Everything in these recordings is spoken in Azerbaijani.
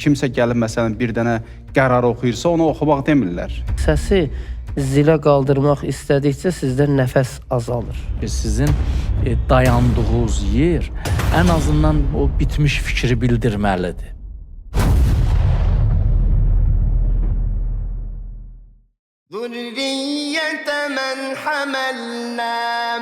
Kimsə gəlib məsələn bir dənə qərar oxuyursa, onu oxumaq demirlər. Səsi zilə qaldırmaq istədikcə sizdə nəfəs azalır. Sizin dayandığınız yer ən azından o bitmiş fikri bildirməlidir. ذُرِّيَّةَ مَنْ حَمَلْنَا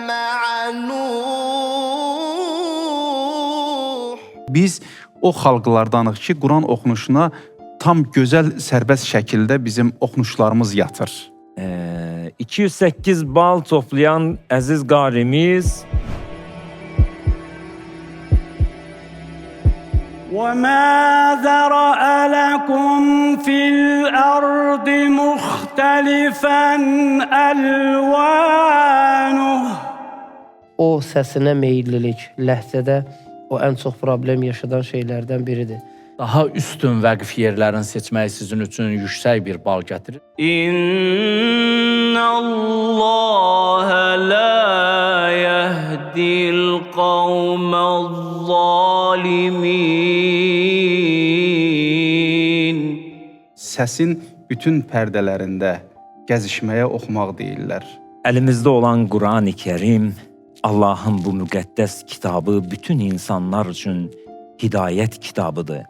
مَعَ نُوحٍ. Biz o xalqlardanıq ki, Quran oxunuşuna tam gözəl, sərbəst şəkildə bizim oxunuşlarımız yatır. 208 bal toplayan əziz qarimiz وَمَا ذَرَأَ لَكُمْ فِي الْأَرْضِ مُخْتَلِفًا أَلْوَانُهُ. O səsinə meyillilik ləhcədə o ən çox problem yaşadan şeylərdən biridir. Daha üstün vəqf yerlərini seçmək sizin üçün yüksək bir bal gətirir. İnnəlləhə la yehdil qavməz-zalimin. Səsin bütün pərdələrində gəzişməyə oxumaq deyirlər. Əlimizdə olan Qurani Kərim Allahın bu müqəddəs kitabı bütün insanlar üçün hidayət kitabıdır.